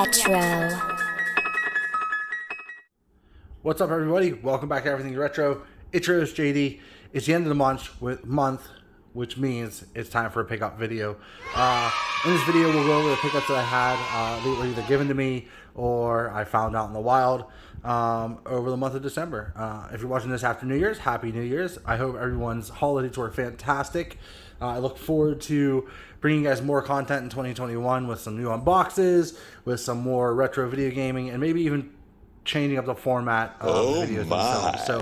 Retro. What's up, everybody? Welcome back to Everything Retro. It's your host, JD. It's the end of the month, which means it's time for a pickup video. In this video, we'll go over the pickups that I had. They were either given to me or I found out in the wild over the month of December. If you're watching this after New Year's, Happy New Year's. I hope everyone's holidays were fantastic. I look forward to bringing you guys more content in 2021 with some new unboxes, with some more retro video gaming, and maybe even changing up the format of the videos themselves. So,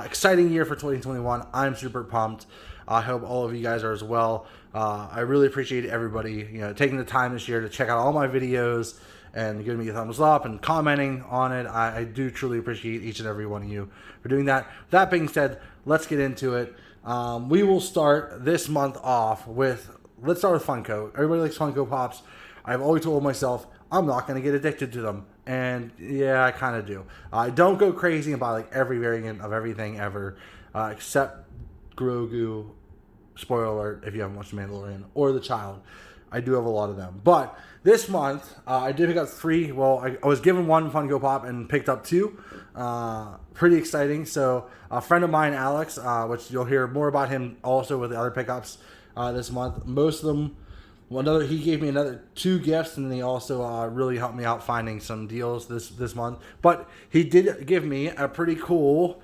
exciting year for 2021. I'm super pumped. I hope all of you guys are as well. I really appreciate everybody, taking the time this year to check out all my videos and giving me a thumbs up and commenting on it. I do truly appreciate each and every one of you for doing that. That being said, let's get into it. We will start this month off with, let's start with Funco. Everybody likes Funko Pops. I've always told myself I'm not going to get addicted to them. And yeah, I kind of do. I don't go crazy and buy like every variant of everything ever, except Grogu, spoiler alert if you haven't watched The Mandalorian, or The Child. I do have a lot of them. But this month, I did pick up three. Well, I was given one Funko Pop and picked up two. Pretty exciting. So a friend of mine, Alex, which you'll hear more about him also with the other pickups this month. Most of them, he gave me another two gifts, and then he also really helped me out finding some deals this month. But he did give me a pretty cool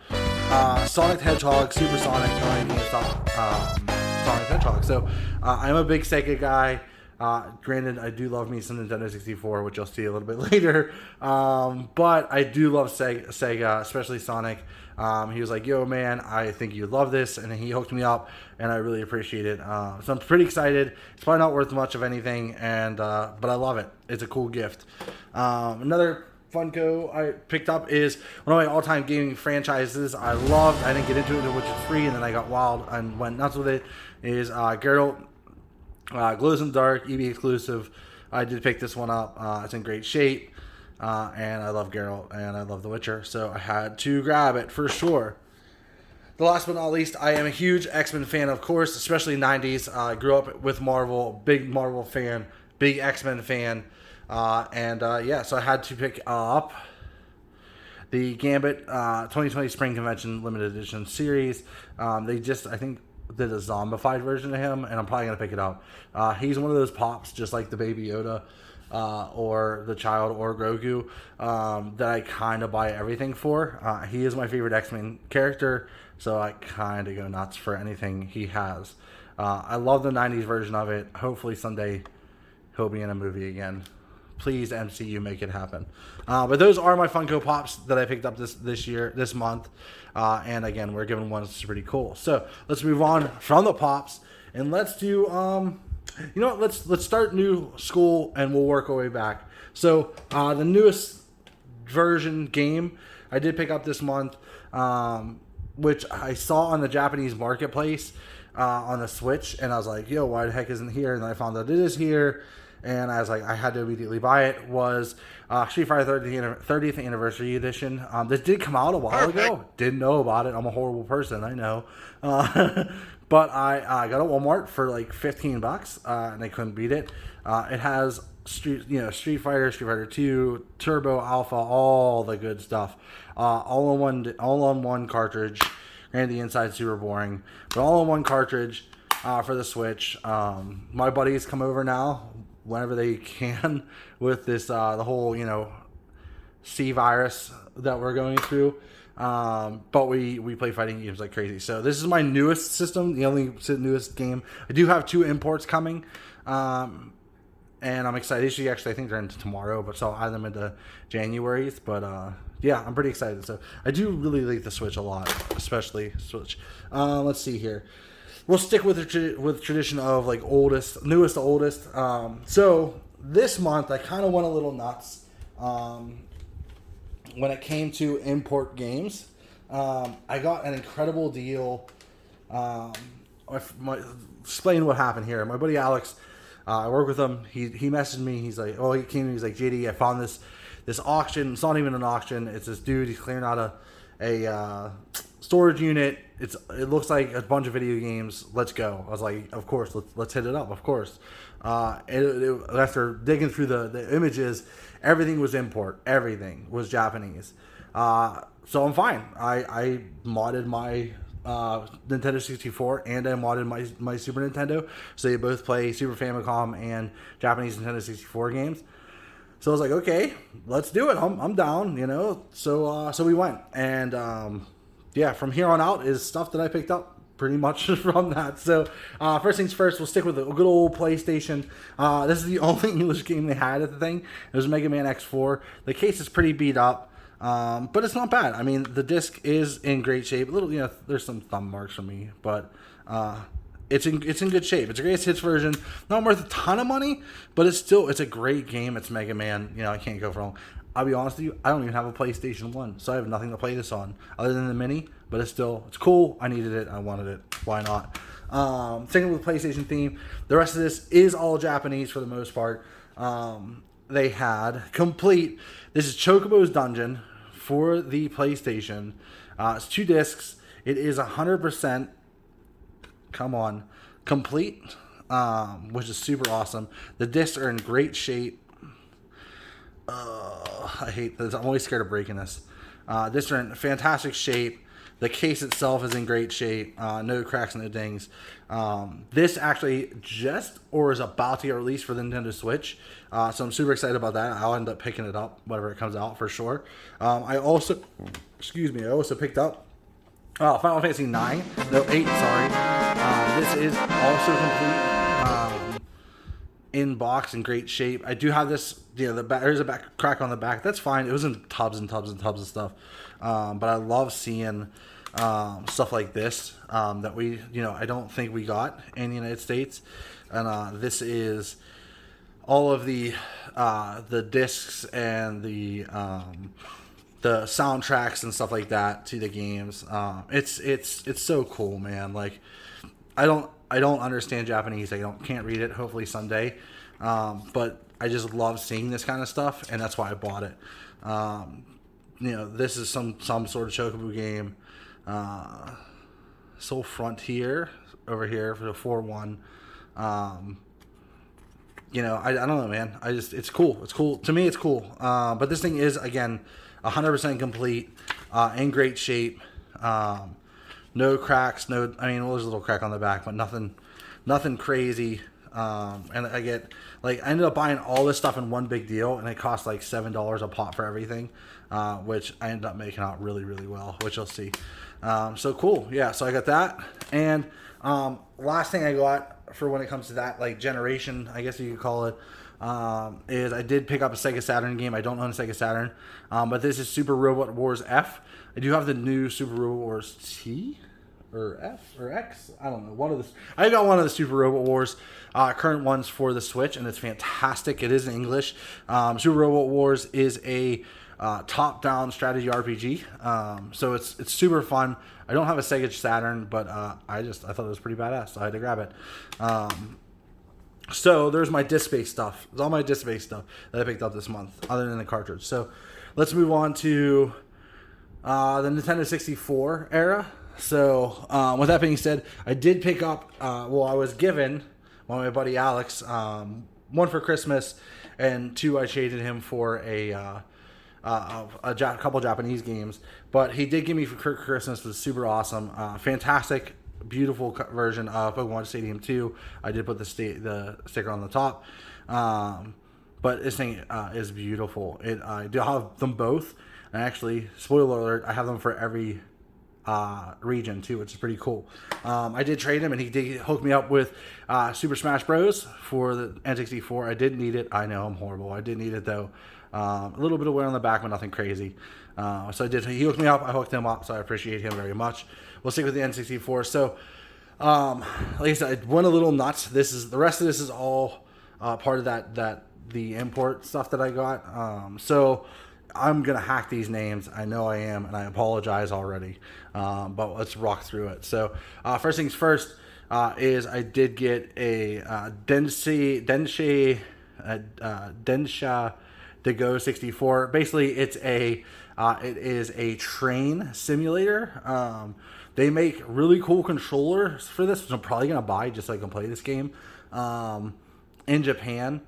Sonic the Hedgehog, Supersonic, Sonic the Hedgehog. So I'm a big Sega guy. Granted, I do love me some Nintendo 64, which you'll see a little bit later. But I do love Sega, especially Sonic. He was like, yo, man, I think you'd love this. And he hooked me up, and I really appreciate it. So I'm pretty excited. It's probably not worth much of anything, but I love it. It's a cool gift. Another Funko I picked up is one of my all-time gaming franchises I loved. I didn't get into it until Witcher 3, and then I got wild and went nuts with it, is Geralt. Glows in the Dark, EB exclusive. I did pick this one up. It's in great shape. And I love Geralt, and I love The Witcher, so I had to grab it for sure. The last but not least, I am a huge X-Men fan, of course, especially 90s. I grew up with Marvel, big Marvel fan, big X-Men fan. So I had to pick up the Gambit 2020 Spring Convention Limited Edition series. They just, I think, did a zombified version of him, and I'm probably going to pick it up. He's one of those pops, just like the Baby Yoda, or the Child, or Grogu, that I kind of buy everything for. He is my favorite X-Men character, so I kind of go nuts for anything he has. I love the 90s version of it. Hopefully someday he'll be in a movie again. Please, MCU, make it happen. But those are my Funko Pops that I picked up this month. And again, we're given one that's pretty cool. So let's move on from the Pops, and let's do, let's start new school, and we'll work our way back. So the newest version game I did pick up this month, which I saw on the Japanese marketplace on the Switch, and I was like, yo, why the heck isn't it here? And then I found out it is here. And I was like, I had to immediately buy it. Was Street Fighter 30th Anniversary Edition. This did come out a while ago. Didn't know about it. I'm a horrible person, I know. But I got it at Walmart for like $15, and I couldn't beat it. It has Street Fighter, Street Fighter 2, Turbo, Alpha, all the good stuff. All on one cartridge. Granted, the inside's super boring, but all on one cartridge for the Switch. My buddies come over now whenever they can with this the whole C virus that we're going through, but we play fighting games like crazy. So this is my newest system, the only newest game. I do have two imports coming, and I'm excited. Actually, I think they're into tomorrow, but so I'll add them into January's. But yeah, I'm pretty excited. So I do really like the Switch a lot, especially Switch. Let's see here. We'll stick with tradition of like newest to oldest. So this month I kind of went a little nuts when it came to import games. I got an incredible deal. Explain what happened here. My buddy Alex, I work with him. He messaged me. He's like, he came to me. He's like, JD, I found this auction. It's not even an auction. It's this dude. He's clearing out a storage unit. It looks like a bunch of video games. Let's go. I was like, of course, let's hit it up. Of course. After digging through the images, everything was import. Everything was Japanese. So I'm fine. I modded my Nintendo 64 and I modded my Super Nintendo, so they both play Super Famicom and Japanese Nintendo 64 games. So I was like, okay, let's do it. I'm down, you know. So we went, and yeah, from here on out is stuff that I picked up pretty much from that. So first things first, we'll stick with the good old PlayStation. This is the only English game they had at the thing. It was Mega Man X4. The case is pretty beat up, but it's not bad. I mean, the disc is in great shape. A little, you know, there's some thumb marks for me, but it's in good shape. It's a greatest hits version. Not worth a ton of money, but it's a great game. It's Mega Man. You know, I can't go wrong. I'll be honest with you, I don't even have a PlayStation 1, so I have nothing to play this on other than the Mini, but it's cool. I needed it. I wanted it. Why not? Sticking with the PlayStation theme, the rest of this is all Japanese for the most part. They had this is Chocobo's Dungeon for the PlayStation. It's 2 discs. It is 100%, complete, which is super awesome. The discs are in great shape. I hate this. I'm always scared of breaking this. Discs are in fantastic shape. The case itself is in great shape. No cracks, no dings. This actually is about to get released for the Nintendo Switch. So I'm super excited about that. I'll end up picking it up whenever it comes out for sure. I also picked up Final Fantasy 9. No, 8, sorry. This is also complete. In box, in great shape. I do have this, you know, there's a back crack on the back. That's fine. It was in tubs and tubs and tubs of stuff. But I love seeing stuff like this that I don't think we got in the United States. And this is all of the discs and the soundtracks and stuff like that to the games. It's so cool, man. Like, I don't understand Japanese. I can't read it. Hopefully someday. But I just love seeing this kind of stuff, and that's why I bought it. This is some sort of Chocobo game. Soul Frontier over here for the 4-1. I don't know, man. It's cool. It's cool. To me, it's cool. But this thing is, again, 100% complete, in great shape. No cracks, there's a little crack on the back, but nothing crazy. And I ended up buying all this stuff in one big deal, and it cost like $7 a pop for everything, which I ended up making out really, really well, which you'll see. So cool. Yeah, so I got that. And last thing I got for when it comes to that, like, generation, I guess you could call it, is I did pick up a Sega Saturn game. I don't own a Sega Saturn, but this is Super Robot Wars F. I do have the new Super Robot Wars T or F or X. I don't know. I got one of the Super Robot Wars current ones for the Switch, and it's fantastic. It is in English. Super Robot Wars is a top-down strategy RPG. So it's super fun. I don't have a Sega Saturn, but I thought it was pretty badass, so I had to grab it. So there's my disc-based stuff. It's all my disc-based stuff that I picked up this month, other than the cartridge. So let's move on to the Nintendo 64 era. So with that being said, I did pick up, I was given by my buddy Alex, one for Christmas, and 2 I traded him for a couple Japanese games. But he did give me for Christmas, which was super awesome. Fantastic, beautiful version of Pokemon Stadium 2. I did put the sticker on the top. But this thing is beautiful. I do have them both. And actually, spoiler alert, I have them for every region too, which is pretty cool. I did trade him, and he did hook me up with Super Smash Bros. For the N64. I did need it. I know I'm horrible. I did need it though. A little bit of wear on the back, but nothing crazy. So I did. He hooked me up. I hooked him up, so I appreciate him very much. We'll stick with the N64. So, like I said, I went a little nuts. The rest of this is all part of the import stuff that I got. So I'm gonna hack these names. I know I am, and I apologize already. But let's rock through it. So first things first is I did get a Densha the Go 64. Basically, it is a train simulator. They make really cool controllers for this, which I'm probably gonna buy just so I can play this game. In Japan,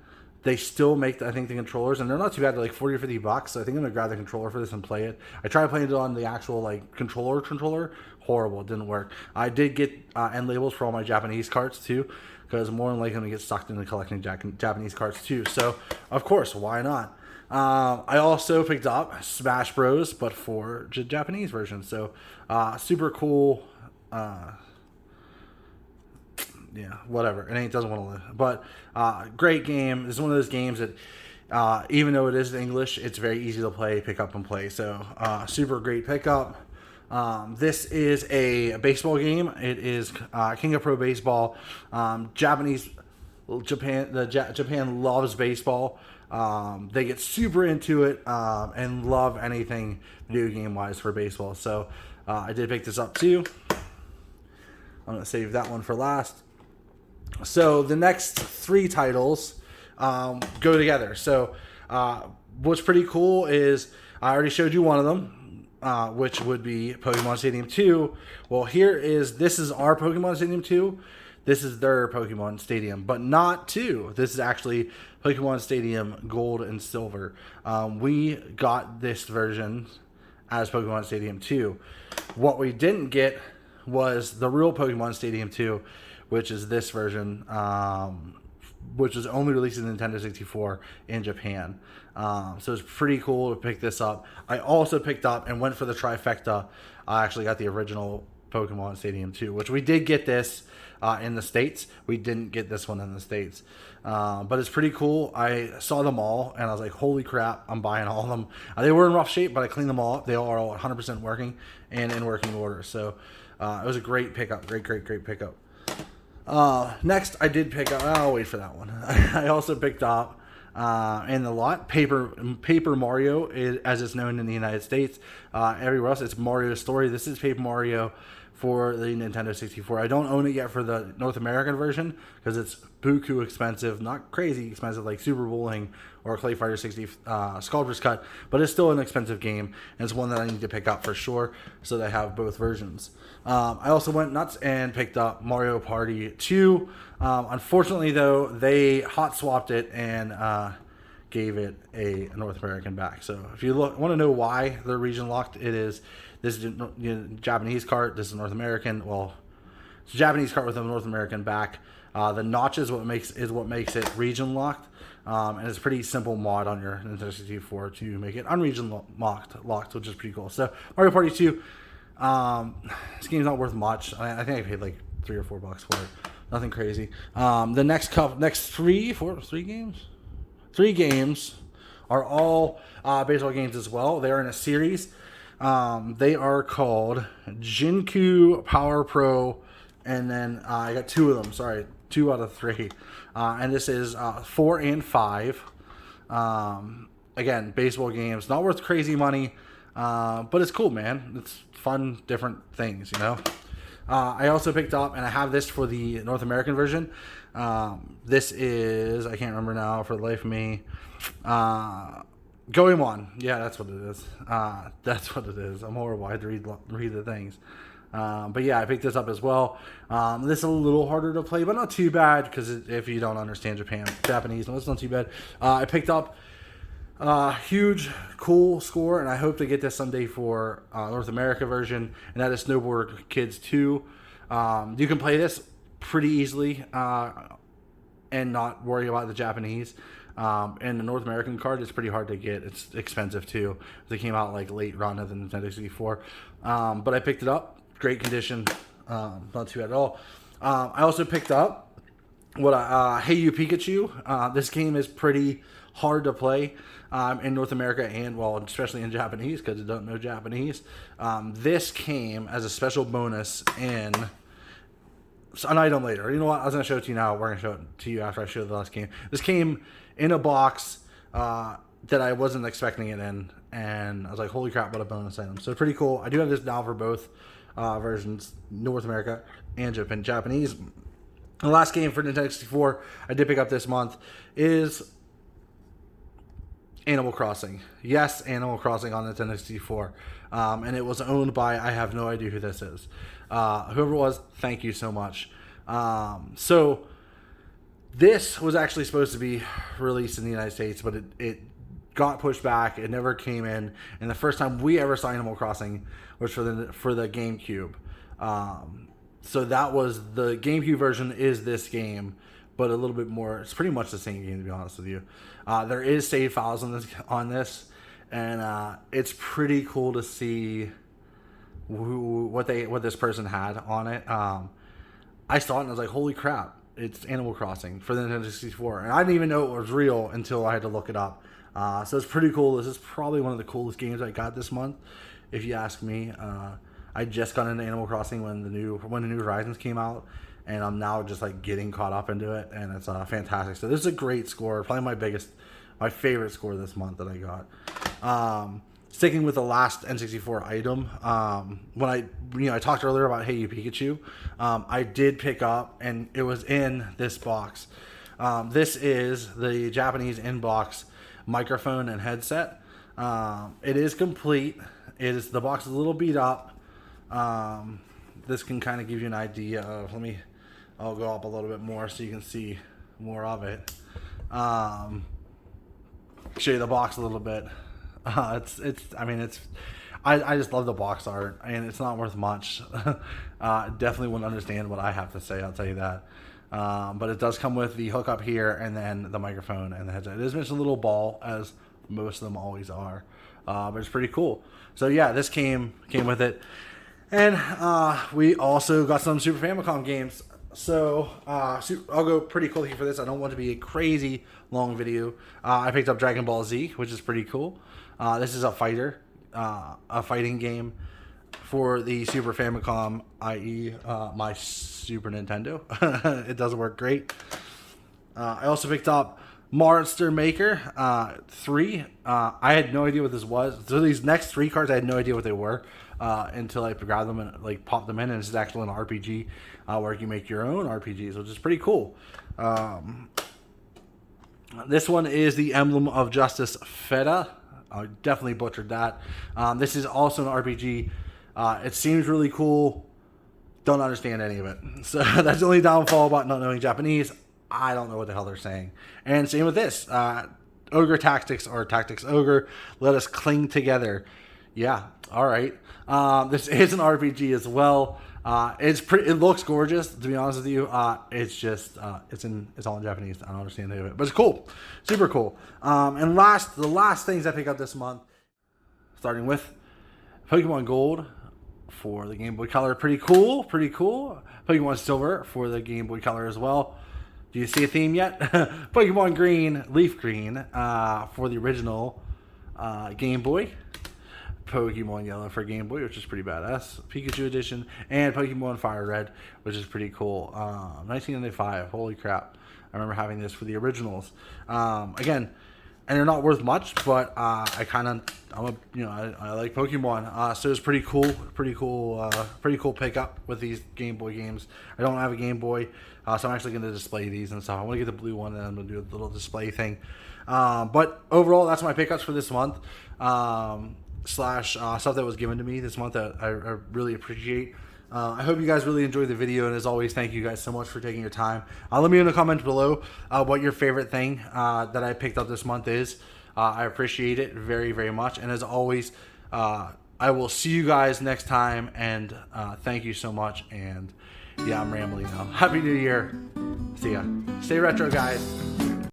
they still make, I think, the controllers, and they're not too bad. They're like 40 or 50 bucks. So I think I'm gonna grab the controller for this and play it. I tried playing it on the actual like controller. Horrible, it didn't work. I did get end labels for all my Japanese cards too, because more than likely I'm gonna get sucked into collecting Japanese cards too. So of course, why not? I also picked up Smash Bros, but for Japanese version. So super cool. Yeah, whatever. It doesn't want to live. But great game. This is one of those games that, even though it is English, it's very easy to play, pick up, and play. So super great pickup. This is a baseball game. It is King of Pro Baseball. Japan loves baseball. They get super into it and love anything video game wise for baseball. So I did pick this up too. I'm gonna save that one for last. So the next 3 titles go together. So what's pretty cool is I already showed you one of them, which would be Pokemon Stadium 2. Well, this is our Pokemon Stadium 2. This is their Pokemon Stadium, but not 2. This is actually Pokemon Stadium Gold and Silver. We got this version as Pokemon Stadium 2. What we didn't get was the real Pokemon Stadium 2, which is this version, which was only released in Nintendo 64 in Japan. So it's pretty cool to pick this up. I also picked up and went for the trifecta. I actually got the original Pokemon Stadium 2, which we did get this in the States. We didn't get this one in the States. But it's pretty cool. I saw them all, and I was like, holy crap, I'm buying all of them. They were in rough shape, but I cleaned them all up. They are all 100% working and in working order. So it was a great pickup. Great pickup. Next, I did pick up. I'll wait for that one. I also picked up in the lot Paper Mario, as it's known in the United States. Everywhere else, it's Mario's Story. This is Paper Mario for the Nintendo 64. I don't own it yet for the North American version because it's buku expensive, not crazy expensive like Super Bowling or Clay Fighter 60 Sculptor's Cut, but it's still an expensive game, and it's one that I need to pick up for sure, so they have both versions. I also went nuts and picked up Mario Party 2. Unfortunately, though, they hot swapped it and gave it a North American back. So if you want to know why they're region locked, this is Japanese cart, this is North American. Well, it's a Japanese cart with a North American back. The notch is what makes it region locked, and it's a pretty simple mod on your Nintendo 64 to make it unregion locked, which is pretty cool. So Mario Party 2, this game's not worth much. I think I paid like $3 or $4 for it. Nothing crazy. The next three games are all baseball games as well. They are in a series. They are called Jinku Power Pro, and then I got 2 of them. Sorry, 2 out of 3. And this is 4 and 5. Again, baseball games, not worth crazy money, but it's cool, man. It's fun, different things, you know. I also picked up, and I have this for the North American version. This is, I can't remember now for the life of me. Goemon. Yeah, that's what it is. That's what it is. I'm horrible. I had to read the things. But yeah, I picked this up as well. This is a little harder to play, but not too bad, because if you don't understand Japanese, no, it's not too bad. I picked up huge, cool score, and I hope to get this someday for North America version, and that is Snowboard Kids 2. You can play this pretty easily and not worry about the Japanese. And the North American card is pretty hard to get. It's expensive too. They came out like late run of the Nintendo 64. But I picked it up. Great condition. Not too bad at all. I also picked up Hey You Pikachu. This game is pretty hard to play in North America and, well, especially in Japanese because I don't know Japanese. This came as a special bonus in an item later. You know what? I was going to show it to you now. We're going to show it to you after I show the last game. This came in a box that I wasn't expecting it in, and I was like, holy crap, what a bonus item. So pretty cool. I do have this now for both versions, North America and Japanese. The last game for Nintendo 64 I did pick up this month is Animal Crossing. Yes, Animal Crossing on Nintendo 64. And it was owned by, I have no idea who this is. Whoever it was, thank you so much. So this was actually supposed to be released in the United States, but it got pushed back. It never came in. And the first time we ever saw Animal Crossing was for the GameCube. So that was the GameCube version is this game, but a little bit more. It's pretty much the same game, to be honest with you. There is save files on this, and it's pretty cool to see what this person had on it. I saw it and I was like, holy crap, it's Animal Crossing for the Nintendo 64, and I didn't even know it was real until I had to look it up. So it's pretty cool. This is probably one of the coolest games I got this month, if you ask me. I just got into Animal Crossing when the new Horizons came out, and I'm now just like getting caught up into it, and it's fantastic. So this is a great score, probably my favorite score this month that I got. Sticking with the last N64 item, when I talked earlier about Hey You Pikachu, I did pick up, and it was in this box. This is the Japanese inbox microphone and headset. It is complete. The box is a little beat up. This can kind of give you an idea of, I'll go up a little bit more so you can see more of it. Show you the box a little bit. I just love the box art, and it's not worth much. Definitely wouldn't understand what I have to say, I'll tell you that. But it does come with the hookup here, and then the microphone and the headset. It is just a little ball, as most of them always are. But it's pretty cool. So yeah, this came with it. And we also got some Super Famicom games. So I'll go pretty quickly for this. I don't want it to be a crazy long video. I picked up Dragon Ball Z, which is pretty cool. This is a fighting game for the Super Famicom, i.e. My Super Nintendo. It doesn't work great. I also picked up Monster Maker 3. I had no idea what this was. So these next 3 cards, I had no idea what they were until I grabbed them and like popped them in. And this is actually an RPG where you make your own RPGs, which is pretty cool. This one is the Emblem of Justice Feta. I definitely butchered that. This is also an RPG. It seems really cool. Don't understand any of it. So that's the only downfall about not knowing Japanese. I don't know what the hell they're saying. And same with this. Ogre Tactics or Tactics Ogre. Let us cling together. Yeah, all right. This is an RPG as well. It looks gorgeous, to be honest with you. It's just it's all in Japanese. I don't understand any of it, but it's cool, super cool. And the last things I picked up this month, starting with Pokemon Gold for the Game Boy Color, pretty cool. Pokemon Silver for the Game Boy Color as well. Do you see a theme yet? Pokemon Green, Leaf Green for the original Game Boy. Pokemon Yellow for Game Boy, which is pretty badass. Pikachu Edition, and Pokemon Fire Red, which is pretty cool. 1995, holy crap. I remember having this for the originals. Again, and they're not worth much, but I like Pokemon. So it's pretty cool pickup with these Game Boy games. I don't have a Game Boy, so I'm actually going to display these and stuff. I want to get the blue one, and I'm going to do a little display thing. But overall, that's my pickups for this month. Slash stuff that was given to me this month that I really appreciate. I hope you guys really enjoyed the video, and as always, thank you guys so much for taking your time. Let me know in the comments below what your favorite thing that I picked up this month is. I appreciate it very, very much, and as always, I will see you guys next time, and thank you so much. And yeah, I'm rambling now. Happy New Year. See ya. Stay retro, guys.